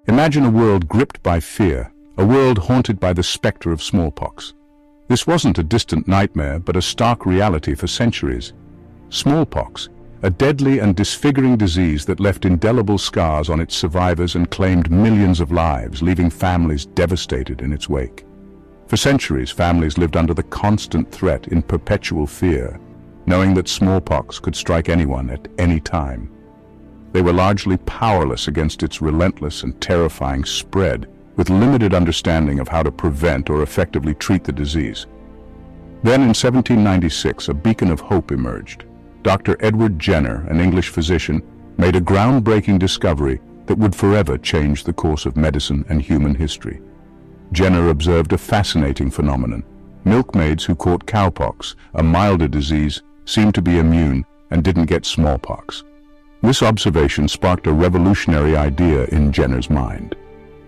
Imagine a world gripped by fear, a world haunted by the specter of smallpox. This wasn't a distant nightmare, but a stark reality for centuries. Smallpox, a deadly and disfiguring disease that left indelible scars on its survivors and claimed millions of lives, leaving families devastated in its wake. For centuries, families lived under the constant threat in perpetual fear, knowing that smallpox could strike anyone at any time. They were largely powerless against its relentless and terrifying spread, with limited understanding of how to prevent or effectively treat the disease. Then in 1796, a beacon of hope emerged. Dr. Edward Jenner, an English physician, made a groundbreaking discovery that would forever change the course of medicine and human history. Jenner observed a fascinating phenomenon. Milkmaids who caught cowpox, a milder disease, seemed to be immune and didn't get smallpox. This observation sparked a revolutionary idea in Jenner's mind.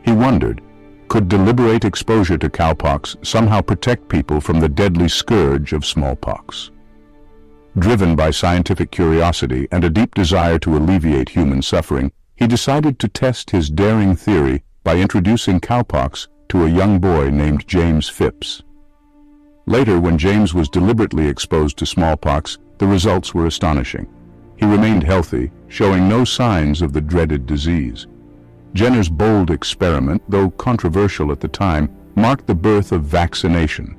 He wondered, could deliberate exposure to cowpox somehow protect people from the deadly scourge of smallpox? Driven by scientific curiosity and a deep desire to alleviate human suffering, he decided to test his daring theory by introducing cowpox to a young boy named James Phipps. Later, when James was deliberately exposed to smallpox, the results were astonishing. He remained healthy, showing no signs of the dreaded disease. Jenner's bold experiment, though controversial at the time, marked the birth of vaccination,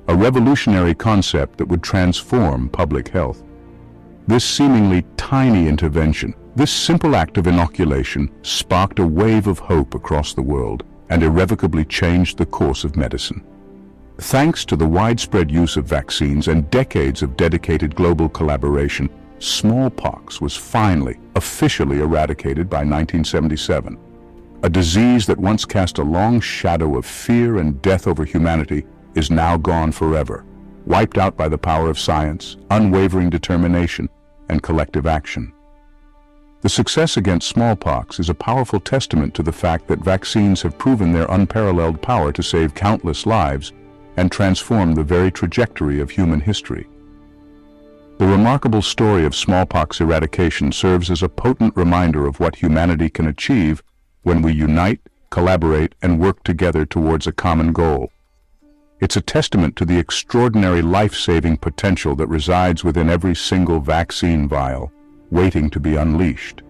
a revolutionary concept that would transform public health. This seemingly tiny intervention, this simple act of inoculation, sparked a wave of hope across the world and irrevocably changed the course of medicine. Thanks to the widespread use of vaccines and decades of dedicated global collaboration, smallpox was finally, officially eradicated by 1977. A disease that once cast a long shadow of fear and death over humanity is now gone forever, wiped out by the power of science, unwavering determination, and collective action. The success against smallpox is a powerful testament to the fact that vaccines have proven their unparalleled power to save countless lives and transform the very trajectory of human history. The remarkable story of smallpox eradication serves as a potent reminder of what humanity can achieve when we unite, collaborate, and work together towards a common goal. It's a testament to the extraordinary life-saving potential that resides within every single vaccine vial, waiting to be unleashed.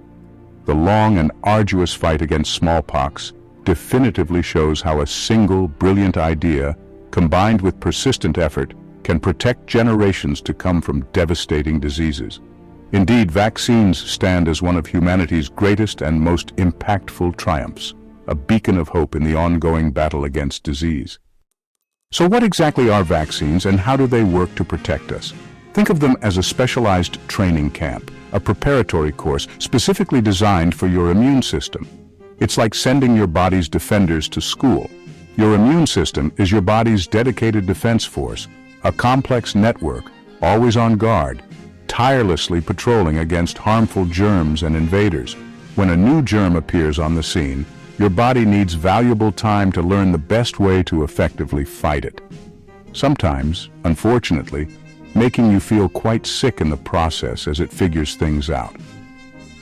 The long and arduous fight against smallpox definitively shows how a single brilliant idea, combined with persistent effort, can protect generations to come from devastating diseases. Indeed, vaccines stand as one of humanity's greatest and most impactful triumphs, a beacon of hope in the ongoing battle against disease. So what exactly are vaccines and how do they work to protect us? Think of them as a specialized training camp, a preparatory course specifically designed for your immune system. It's like sending your body's defenders to school. Your immune system is your body's dedicated defense force, a complex network, always on guard, tirelessly patrolling against harmful germs and invaders. When a new germ appears on the scene, your body needs valuable time to learn the best way to effectively fight it. Sometimes, unfortunately, making you feel quite sick in the process as it figures things out.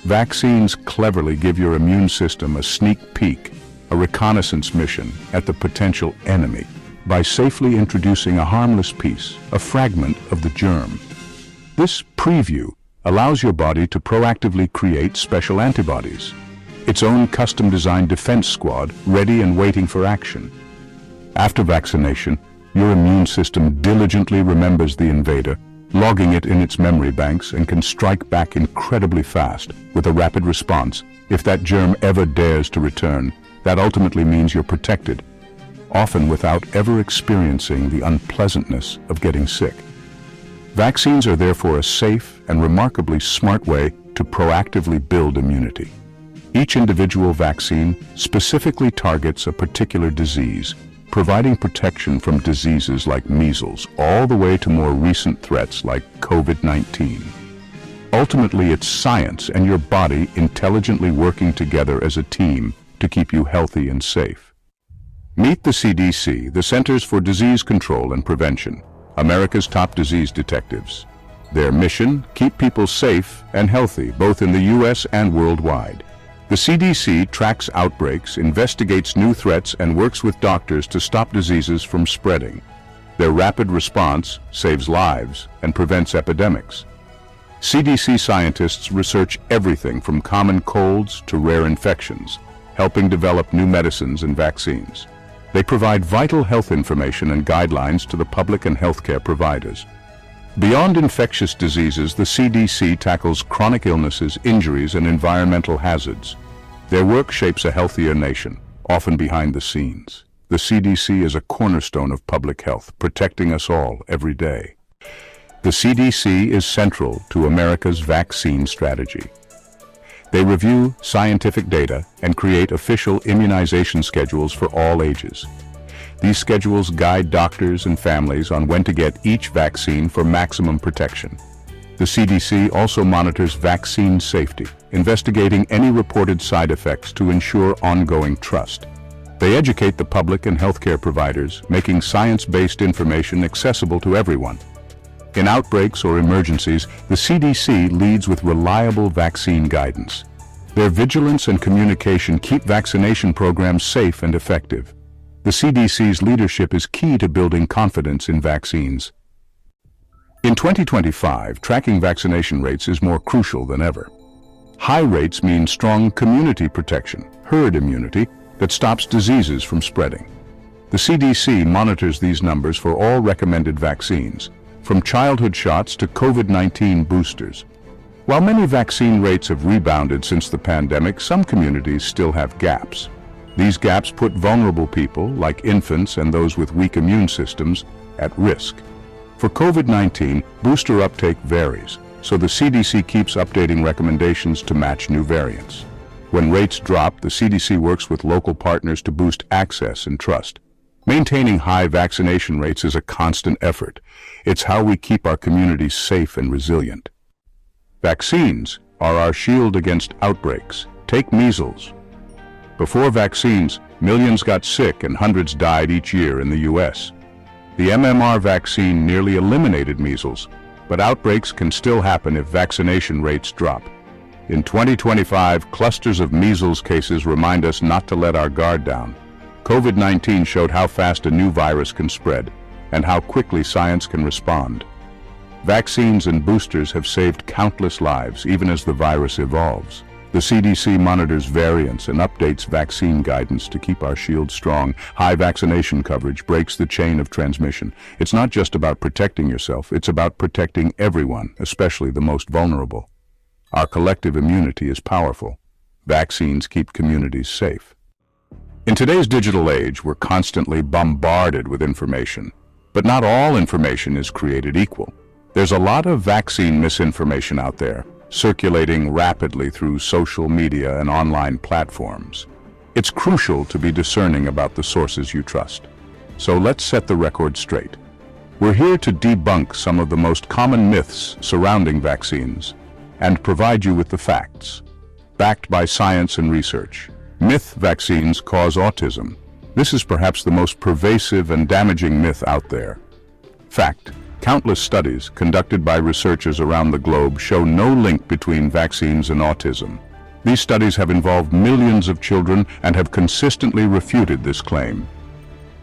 Vaccines cleverly give your immune system a sneak peek, a reconnaissance mission at the potential enemy, by safely introducing a harmless piece, a fragment of the germ. This preview allows your body to proactively create special antibodies, its own custom-designed defense squad ready and waiting for action. After vaccination, your immune system diligently remembers the invader, logging it in its memory banks, and can strike back incredibly fast with a rapid response. If that germ ever dares to return, that ultimately means you're protected, often without ever experiencing the unpleasantness of getting sick. Vaccines are therefore a safe and remarkably smart way to proactively build immunity. Each individual vaccine specifically targets a particular disease, providing protection from diseases like measles all the way to more recent threats like COVID-19. Ultimately, it's science and your body intelligently working together as a team to keep you healthy and safe. Meet the CDC, the Centers for Disease Control and Prevention, America's top disease detectives. Their mission: keep people safe and healthy, both in the U.S. and worldwide. The CDC tracks outbreaks, investigates new threats, and works with doctors to stop diseases from spreading. Their rapid response saves lives and prevents epidemics. CDC scientists research everything from common colds to rare infections, helping develop new medicines and vaccines. They provide vital health information and guidelines to the public and healthcare providers. Beyond infectious diseases, the CDC tackles chronic illnesses, injuries, and environmental hazards. Their work shapes a healthier nation, often behind the scenes. The CDC is a cornerstone of public health, protecting us all every day. The CDC is central to America's vaccine strategy. They review scientific data and create official immunization schedules for all ages. These schedules guide doctors and families on when to get each vaccine for maximum protection. The CDC also monitors vaccine safety, investigating any reported side effects to ensure ongoing trust. They educate the public and healthcare providers, making science-based information accessible to everyone. In outbreaks or emergencies, the CDC leads with reliable vaccine guidance. Their vigilance and communication keep vaccination programs safe and effective. The CDC's leadership is key to building confidence in vaccines. In 2025, tracking vaccination rates is more crucial than ever. High rates mean strong community protection, herd immunity, that stops diseases from spreading. The CDC monitors these numbers for all recommended vaccines, from childhood shots to COVID-19 boosters. While many vaccine rates have rebounded since the pandemic, some communities still have gaps. These gaps put vulnerable people, like infants and those with weak immune systems, at risk. For COVID-19, booster uptake varies, so the CDC keeps updating recommendations to match new variants. When rates drop, the CDC works with local partners to boost access and trust. Maintaining high vaccination rates is a constant effort. It's how we keep our communities safe and resilient. Vaccines are our shield against outbreaks. Take measles. Before vaccines, millions got sick and hundreds died each year in the US. The MMR vaccine nearly eliminated measles, but outbreaks can still happen if vaccination rates drop. In 2025, clusters of measles cases remind us not to let our guard down. COVID-19 showed how fast a new virus can spread and how quickly science can respond. Vaccines and boosters have saved countless lives, even as the virus evolves. The CDC monitors variants and updates vaccine guidance to keep our shield strong. High vaccination coverage breaks the chain of transmission. It's not just about protecting yourself, it's about protecting everyone, especially the most vulnerable. Our collective immunity is powerful. Vaccines keep communities safe. In today's digital age, we're constantly bombarded with information. But not all information is created equal. There's a lot of vaccine misinformation out there, circulating rapidly through social media and online platforms. It's crucial to be discerning about the sources you trust. So let's set the record straight. We're here to debunk some of the most common myths surrounding vaccines and provide you with the facts, backed by science and research. Myth: vaccines cause autism. This is perhaps the most pervasive and damaging myth out there. Fact: countless studies conducted by researchers around the globe show no link between vaccines and autism. These studies have involved millions of children and have consistently refuted this claim.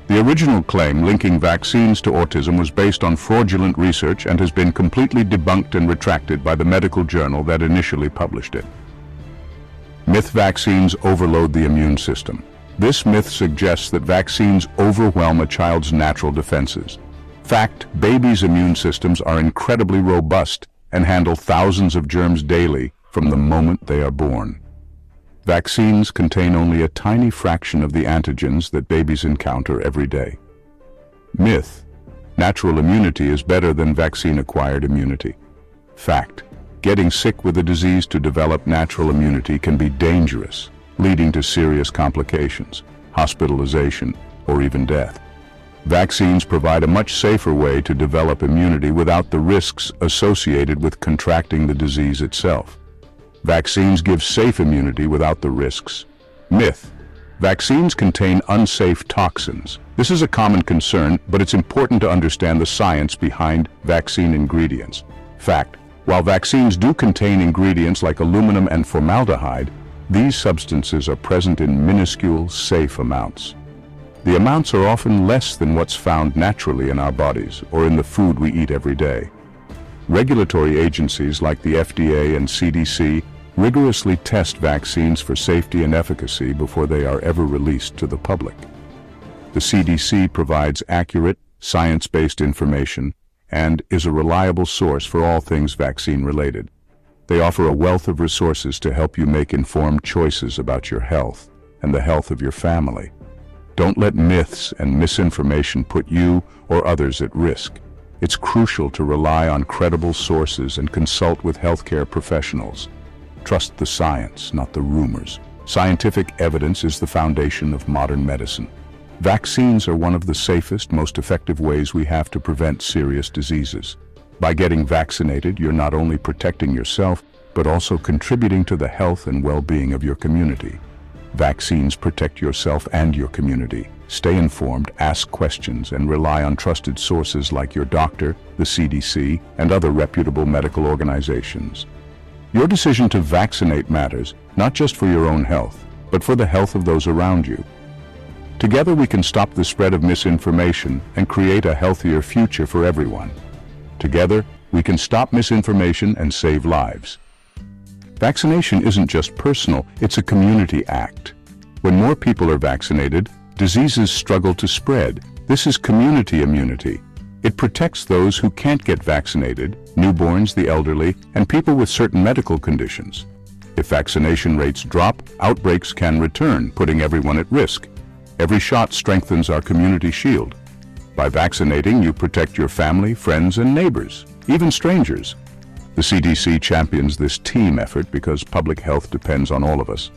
The original claim linking vaccines to autism was based on fraudulent research and has been completely debunked and retracted by the medical journal that initially published it. Myth: vaccines overload the immune system. This myth suggests that vaccines overwhelm a child's natural defenses. Fact: babies' immune systems are incredibly robust and handle thousands of germs daily from the moment they are born. Vaccines contain only a tiny fraction of the antigens that babies encounter every day. Myth: natural immunity is better than vaccine-acquired immunity. Fact: getting sick with a disease to develop natural immunity can be dangerous, leading to serious complications, hospitalization, or even death. Vaccines provide a much safer way to develop immunity without the risks associated with contracting the disease itself. Vaccines give safe immunity without the risks. Myth: vaccines contain unsafe toxins. This is a common concern, but it's important to understand the science behind vaccine ingredients. Fact: while vaccines do contain ingredients like aluminum and formaldehyde, These substances are present in minuscule, safe amounts. The amounts are often less than what's found naturally in our bodies or in the food we eat every day. Regulatory agencies like the FDA and CDC rigorously test vaccines for safety and efficacy before they are ever released to the public. The CDC provides accurate, science-based information and is a reliable source for all things vaccine-related. They offer a wealth of resources to help you make informed choices about your health and the health of your family. Don't let myths and misinformation put you or others at risk. It's crucial to rely on credible sources and consult with healthcare professionals. Trust the science, not the rumors. Scientific evidence is the foundation of modern medicine. Vaccines are one of the safest, most effective ways we have to prevent serious diseases. By getting vaccinated, you're not only protecting yourself, but also contributing to the health and well-being of your community. Vaccines protect yourself and your community. Stay informed, ask questions, and rely on trusted sources like your doctor, the CDC, and other reputable medical organizations. Your decision to vaccinate matters, not just for your own health, but for the health of those around you. Together we can stop the spread of misinformation and create a healthier future for everyone. Together, we can stop misinformation and save lives. Vaccination isn't just personal, it's a community act. When more people are vaccinated, diseases struggle to spread. This is community immunity. It protects those who can't get vaccinated, newborns, the elderly, and people with certain medical conditions. If vaccination rates drop, outbreaks can return, putting everyone at risk. Every shot strengthens our community shield. By vaccinating, you protect your family, friends, and neighbors, even strangers. The CDC champions this team effort because public health depends on all of us.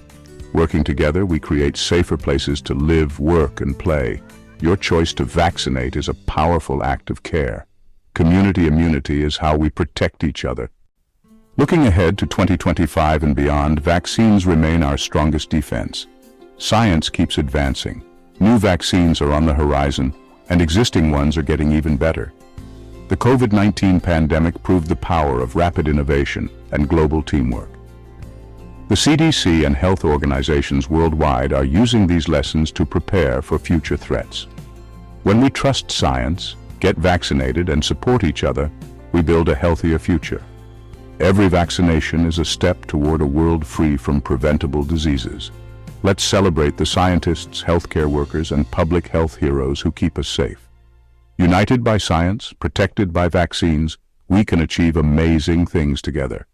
Working together, we create safer places to live, work, and play. Your choice to vaccinate is a powerful act of care. Community immunity is how we protect each other. Looking ahead to 2025 and beyond, vaccines remain our strongest defense. Science keeps advancing. New vaccines are on the horizon, and existing ones are getting even better. The COVID-19 pandemic proved the power of rapid innovation and global teamwork. The CDC and health organizations worldwide are using these lessons to prepare for future threats. When we trust science, get vaccinated, and support each other, we build a healthier future. Every vaccination is a step toward a world free from preventable diseases. Let's celebrate the scientists, healthcare workers, and public health heroes who keep us safe. United by science, protected by vaccines, we can achieve amazing things together.